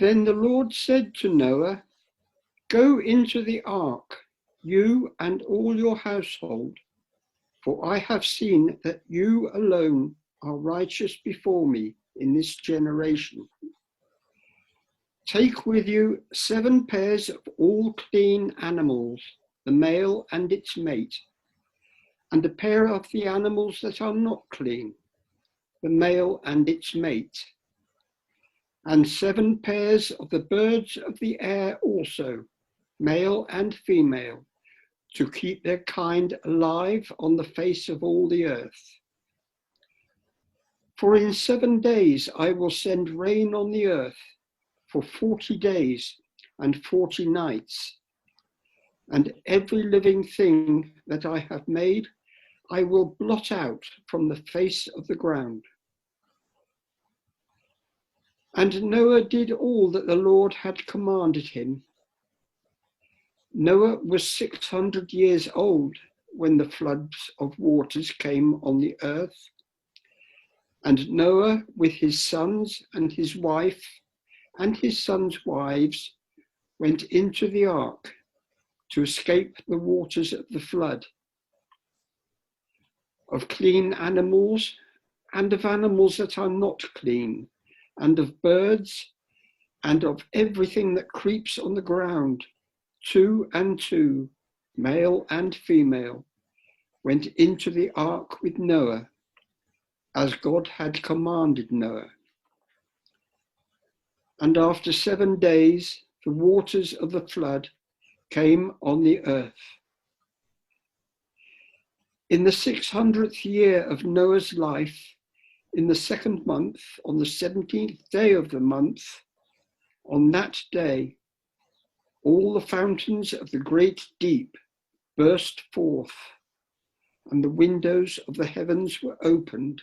Then the Lord said to Noah, "Go into the ark, you and all your household, for I have seen that you alone are righteous before me in this generation. Take with you 7 pairs of all clean animals, the male and its mate, and a pair of the animals that are not clean, the male and its mate, and 7 pairs of the birds of the air also, male and female, to keep their kind alive on the face of all the earth. For in 7 days I will send rain on the earth for 40 days and 40 nights, and every living thing that I have made I will blot out from the face of the ground." And Noah did all that the Lord had commanded him. Noah was 600 years old when the floods of waters came on the earth. And Noah, with his sons and his wife and his sons' wives, went into the ark to escape the waters of the flood. Of clean animals and of animals that are not clean, and of birds and of everything that creeps on the ground, 2 and 2, male and female, went into the ark with Noah, as God had commanded Noah. And after 7 days, the waters of the flood came on the earth. In the 600th year of Noah's life, in the 2nd month, on the 17th day of the month, on that day, all the fountains of the great deep burst forth, and the windows of the heavens were opened.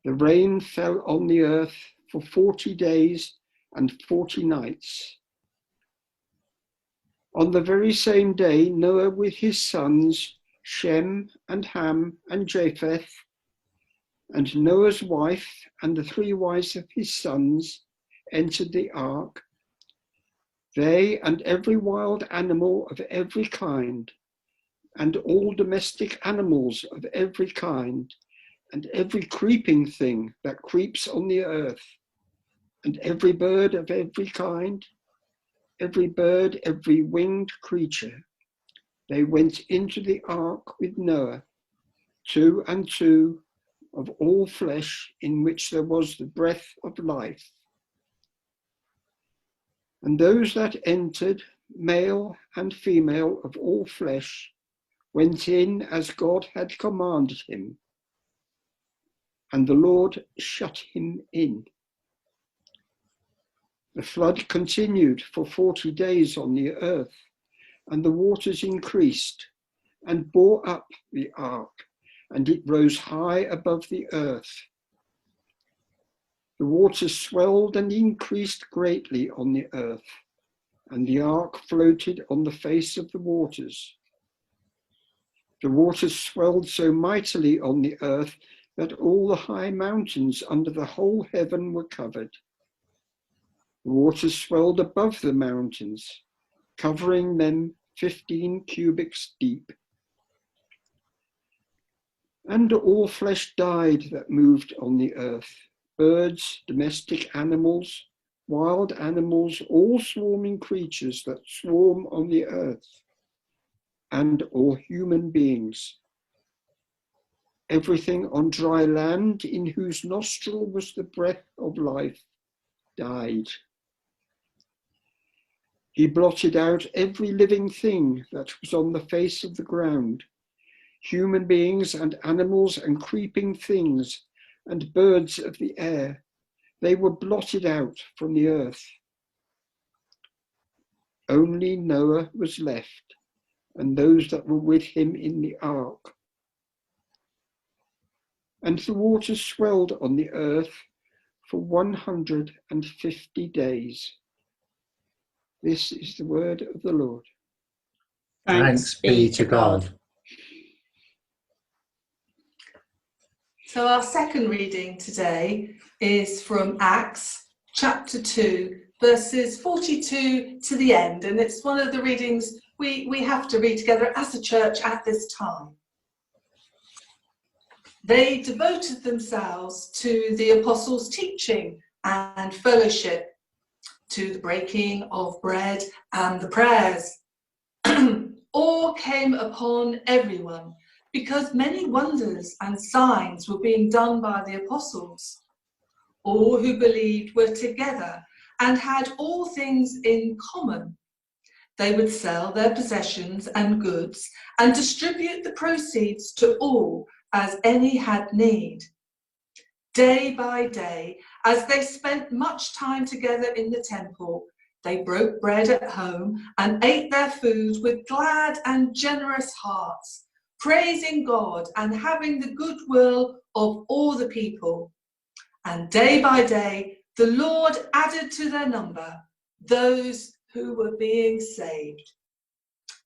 The rain fell on the earth for 40 days and 40 nights. On the very same day, Noah with his sons, Shem and Ham and Japheth, and Noah's wife and the 3 wives of his sons entered the ark. They and every wild animal of every kind, and all domestic animals of every kind, and every creeping thing that creeps on the earth, and every bird of every kind, every bird, every winged creature, they went into the ark with Noah, 2 and 2, of all flesh in which there was the breath of life. And those that entered, male and female of all flesh, went in as God had commanded him, and the Lord shut him in. The flood continued for 40 days on the earth, and the waters increased and bore up the ark, and it rose high above the earth. The waters swelled and increased greatly on the earth, and the ark floated on the face of the waters. The waters swelled so mightily on the earth that all the high mountains under the whole heaven were covered. The waters swelled above the mountains, covering them 15 cubits deep. And all flesh died that moved on the earth, birds, domestic animals, wild animals, all swarming creatures that swarm on the earth, and all human beings. Everything on dry land in whose nostril was the breath of life died. He blotted out every living thing that was on the face of the ground, human beings and animals and creeping things and birds of the air. They were blotted out from the earth. Only Noah was left, and those that were with him in the ark. And the waters swelled on the earth for 150 days. This is the word of the Lord. Thanks be to God. So our second reading today is from Acts chapter 2, verses 42 to the end, and it's one of the readings we have to read together as a church at this time. They devoted themselves to the apostles' teaching and fellowship, to the breaking of bread and the prayers. Awe came upon everyone because many wonders and signs were being done by the apostles. All who believed were together and had all things in common. They would sell their possessions and goods and distribute the proceeds to all as any had need. Day by day, as they spent much time together in the temple, they broke bread at home and ate their food with glad and generous hearts, praising God and having the goodwill of all the people. And day by day, the Lord added to their number those who were being saved.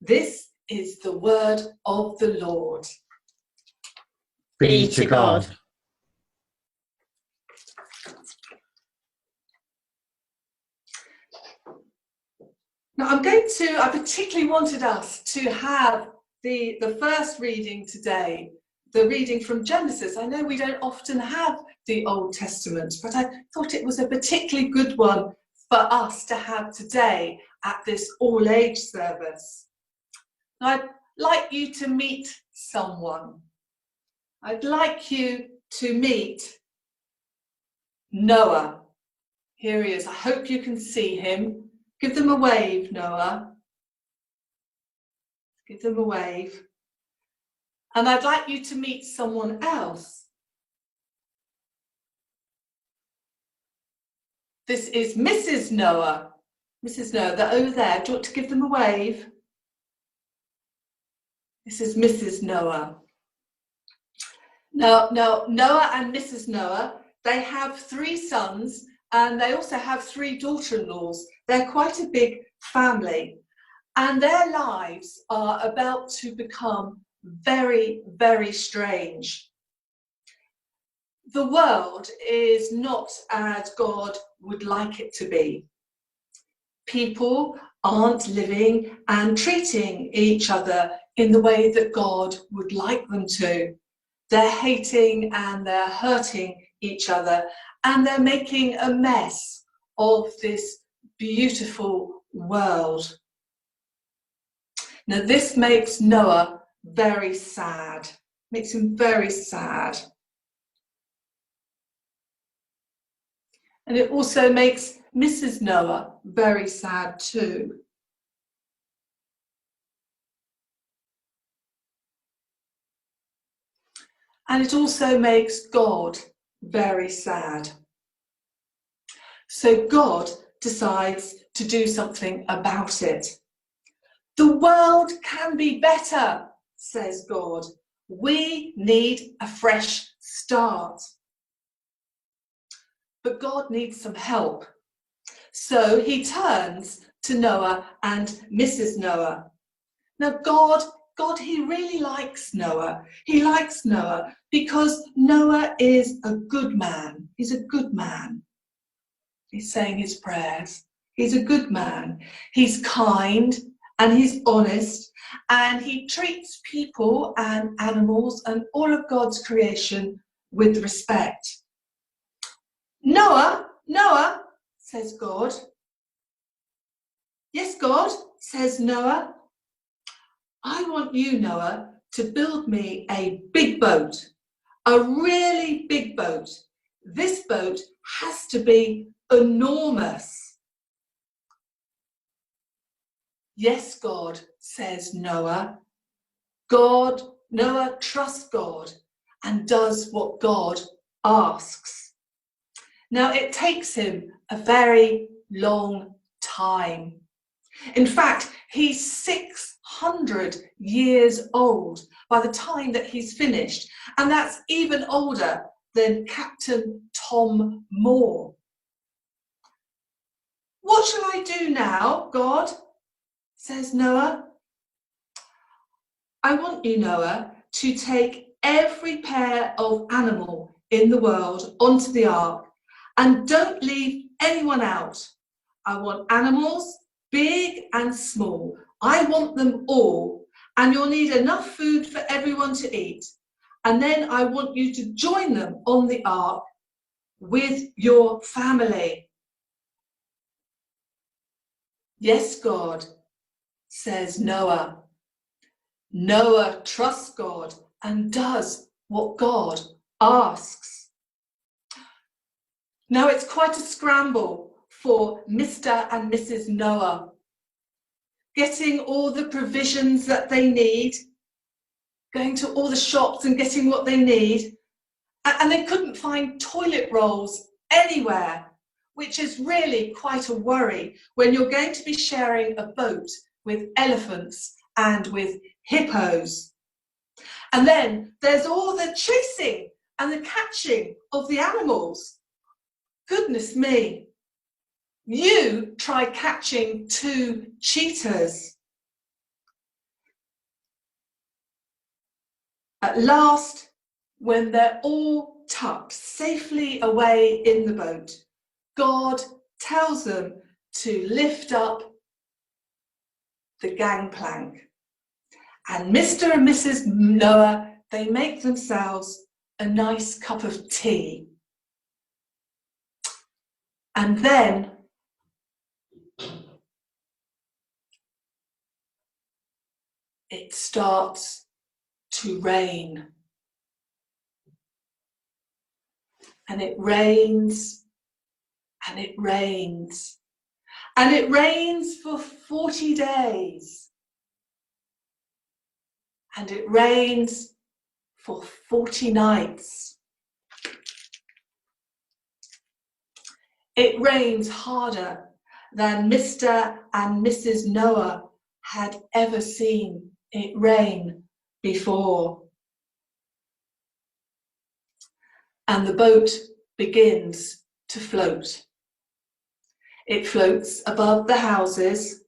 This is the word of the Lord. Be to God. Now I particularly wanted us to have the first reading today, the reading from Genesis. I know we don't often have the Old Testament, but I thought it was a particularly good one for us to have today at this all-age service. Now, I'd like you to meet someone. I'd like you to meet Noah. Here he is. I hope you can see him. Give them a wave, Noah. Give them a wave. And I'd like you to meet someone else. This is Mrs. Noah. Mrs. Noah, they're over there. Do you want to give them a wave? This is Mrs. Noah. Now, Noah and Mrs. Noah, they have 3 sons and they also have 3 daughter-in-laws. They're quite a big family, and their lives are about to become very, very strange. The world is not as God would like it to be. People aren't living and treating each other in the way that God would like them to. They're hating and they're hurting each other, and they're making a mess of this beautiful world. Now, this makes Noah very sad, makes him very sad. And it also makes Mrs. Noah very sad too. And it also makes God very sad. So God decides to do something about it. The world can be better, says God. We need a fresh start. But God needs some help. So he turns to Noah and Mrs. Noah. Now God, he really likes Noah. He likes Noah because Noah is a good man. He's a good man. He's saying his prayers. He's a good man. He's kind and he's honest, and he treats people and animals and all of God's creation with respect. Noah, says God. Yes, God, says Noah. I want you, Noah, to build me a big boat, a really big boat. This boat has to be enormous. Yes, God, says Noah. Noah trusts God and does what God asks. Now, it takes him a very long time. In fact, he's 600 years old by the time that he's finished, and that's even older than Captain Tom Moore. What shall I do now, God? Says Noah. I want you, Noah, to take every pair of animal in the world onto the ark And don't leave anyone out. I want animals, big and small. I want them all. And you'll need enough food for everyone to eat. And then I want you to join them on the ark with your family. Yes, God, says Noah. Noah trusts God and does what God asks. Now it's quite a scramble for Mr. and Mrs. Noah, getting all the provisions that they need, going to all the shops and getting what they need, and they couldn't find toilet rolls anywhere, which is really quite a worry when you're going to be sharing a boat with elephants and with hippos. And then there's all the chasing and the catching of the animals. Goodness me. You try catching 2 cheetahs. At last, when they're all tucked safely away in the boat, God tells them to lift up the gangplank. And Mr. and Mrs. Noah, they make themselves a nice cup of tea. And then it starts to rain. And it rains, and it rains, and it rains for 40 days. And it rains for 40 nights. It rains harder than Mr. and Mrs. Noah had ever seen it rain before. And the boat begins to float. It floats above the houses.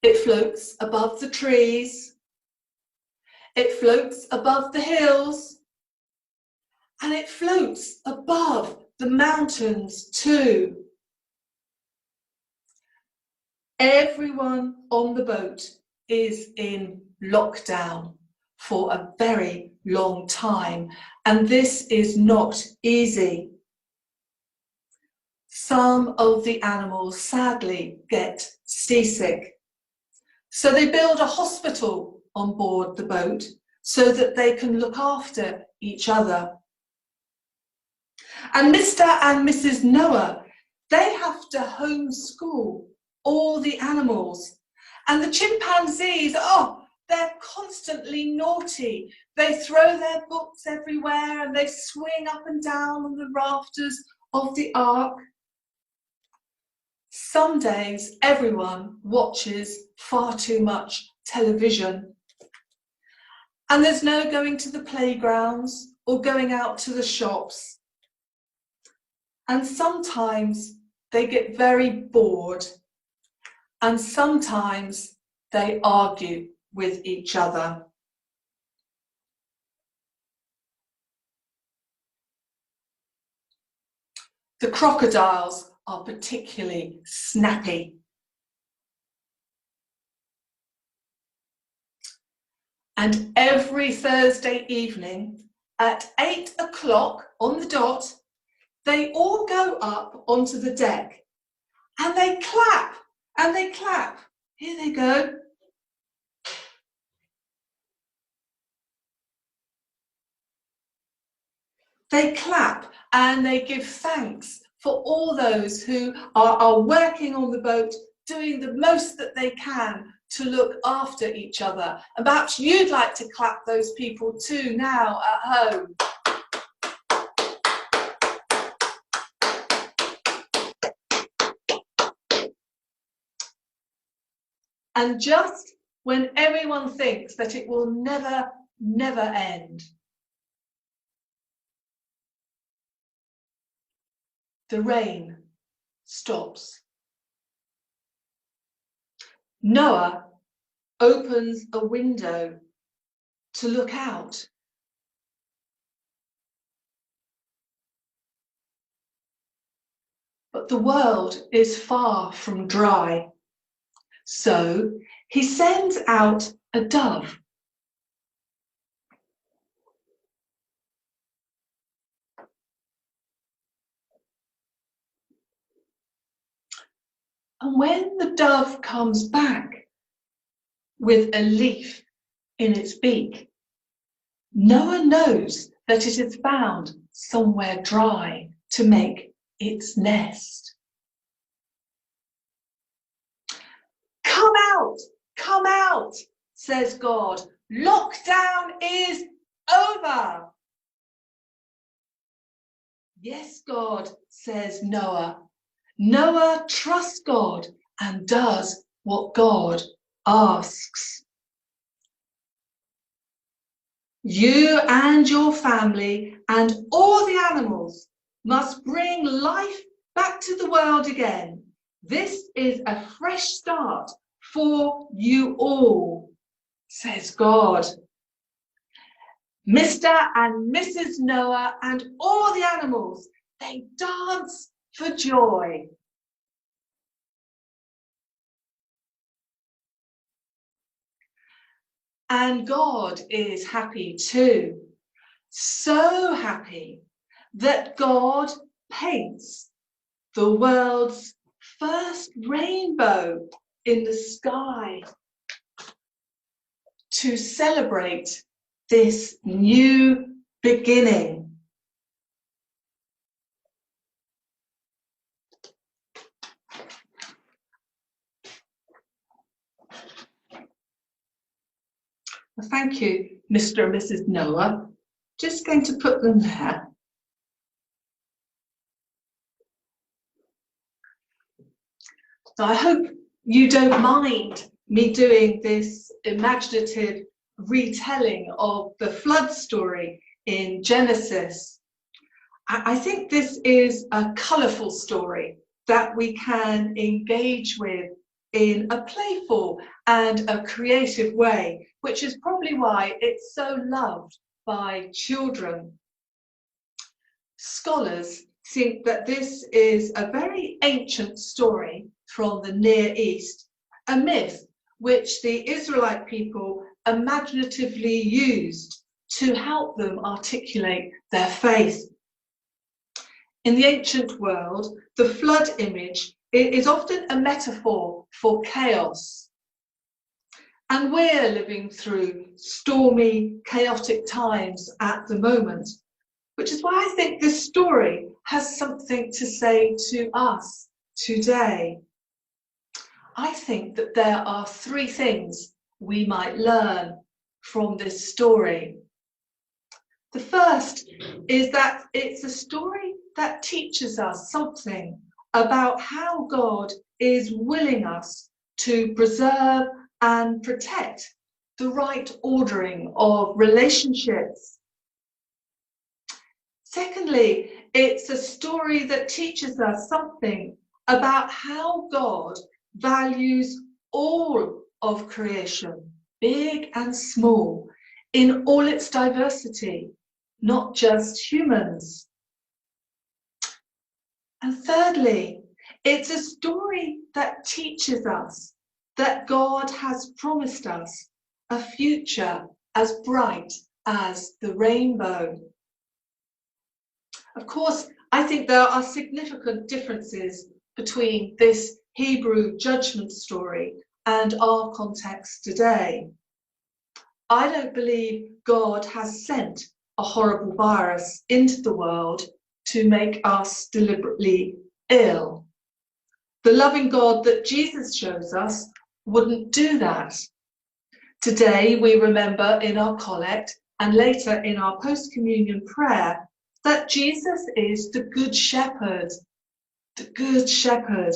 It floats above the trees. It floats above the hills. And it floats above the mountains too. Everyone on the boat is in lockdown for a very long time, and this is not easy. Some of the animals sadly get seasick, so they build a hospital on board the boat so that they can look after each other. And Mr. and Mrs. Noah, they have to homeschool all the animals. And the chimpanzees, they're constantly naughty. They throw their books everywhere and they swing up and down on the rafters of the ark. Some days everyone watches far too much television. And there's no going to the playgrounds or going out to the shops. And sometimes they get very bored. And sometimes they argue with each other. The crocodiles are particularly snappy. And every Thursday evening at 8 o'clock on the dot, they all go up onto the deck and they clap and they clap. Here they go. They clap and they give thanks for all those who are working on the boat, doing the most that they can to look after each other. And perhaps you'd like to clap those people too now at home. And just when everyone thinks that it will never, never end, the rain stops. Noah opens a window to look out. But the world is far from dry. So he sends out a dove. And when the dove comes back with a leaf in its beak, Noah knows that it is found somewhere dry to make its nest. Come out, says God. Lockdown is over. Yes, God, says Noah. Noah trusts God and does what God asks. You and your family and all the animals must bring life back to the world again. This is a fresh start for you all, says God. Mr. and Mrs. Noah and all the animals, they dance for joy. And God is happy too. So happy that God paints the world's first rainbow in the sky to celebrate this new beginning. Well, thank you, Mr. and Mrs. Noah. Just going to put them there. So I hope you don't mind me doing this imaginative retelling of the flood story in Genesis. I think this is a colourful story that we can engage with in a playful and a creative way, which is probably why it's so loved by children. Scholars think that this is a very ancient story from the Near East, a myth which the Israelite people imaginatively used to help them articulate their faith. In the ancient world, the flood image is often a metaphor for chaos. And we're living through stormy, chaotic times at the moment, which is why I think this story has something to say to us today. I think that there are three things we might learn from this story. The first is that it's a story that teaches us something about how God is willing us to preserve and protect the right ordering of relationships. Secondly, it's a story that teaches us something about how God values all of creation, big and small, in all its diversity, not just humans. And thirdly, it's a story that teaches us that God has promised us a future as bright as the rainbow. Of course, I think there are significant differences between this Hebrew judgment story and our context today. I don't believe God has sent a horrible virus into the world to make us deliberately ill. The loving God that Jesus shows us wouldn't do that. Today we remember in our collect and later in our post-communion prayer that Jesus is the Good Shepherd, the Good Shepherd.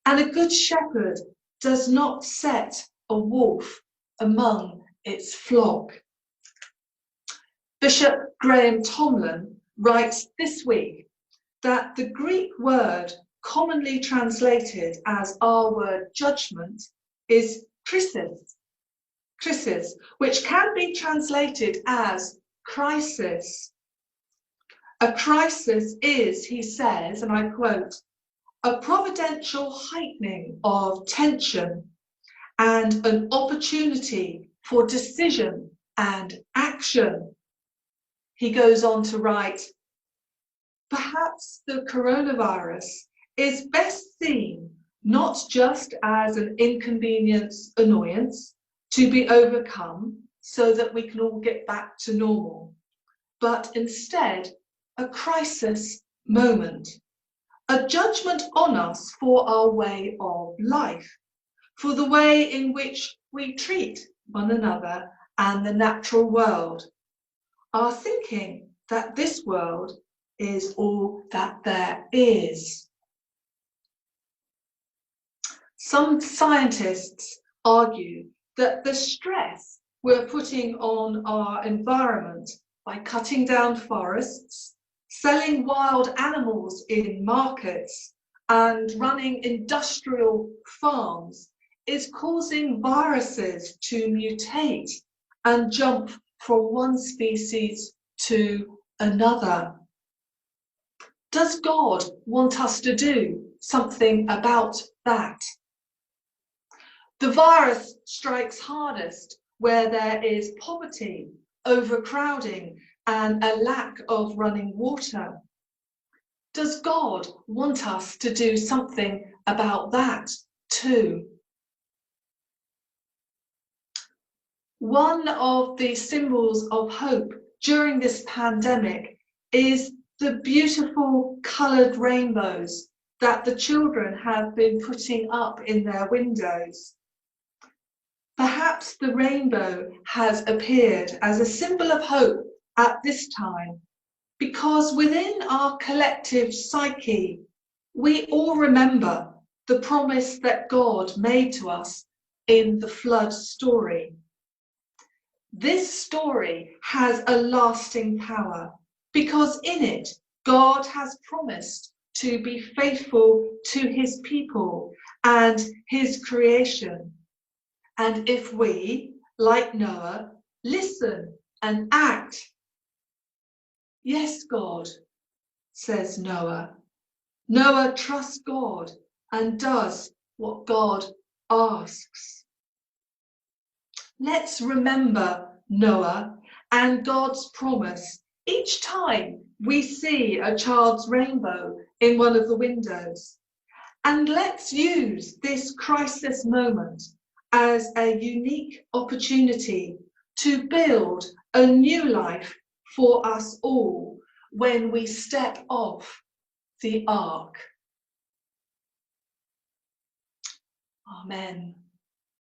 And a good shepherd does not set a wolf among its flock. Bishop Graham Tomlin writes this week that the Greek word commonly translated as our word judgment is krisis, which can be translated as crisis. A crisis is, he says, and I quote, a providential heightening of tension and an opportunity for decision and action. He goes on to write, perhaps the coronavirus is best seen not just as an inconvenience, annoyance to be overcome so that we can all get back to normal, but instead a crisis moment, a judgment on us for our way of life, for the way in which we treat one another and the natural world, our thinking that this world is all that there is. Some scientists argue that the stress we're putting on our environment by cutting down forests, selling wild animals in markets, and running industrial farms is causing viruses to mutate and jump from one species to another. Does God want us to do something about that? The virus strikes hardest where there is poverty, overcrowding, and a lack of running water. Does God want us to do something about that too? One of the symbols of hope during this pandemic is the beautiful coloured rainbows that the children have been putting up in their windows. Perhaps the rainbow has appeared as a symbol of hope at this time, because within our collective psyche, we all remember the promise that God made to us in the flood story. This story has a lasting power because in it, God has promised to be faithful to his people and his creation. And if we, like Noah, listen and act, yes, God, says Noah. Noah trusts God and does what God asks. Let's remember Noah and God's promise each time we see a child's rainbow in one of the windows. And let's use this crisis moment as a unique opportunity to build a new life for us all when we step off the ark. Amen.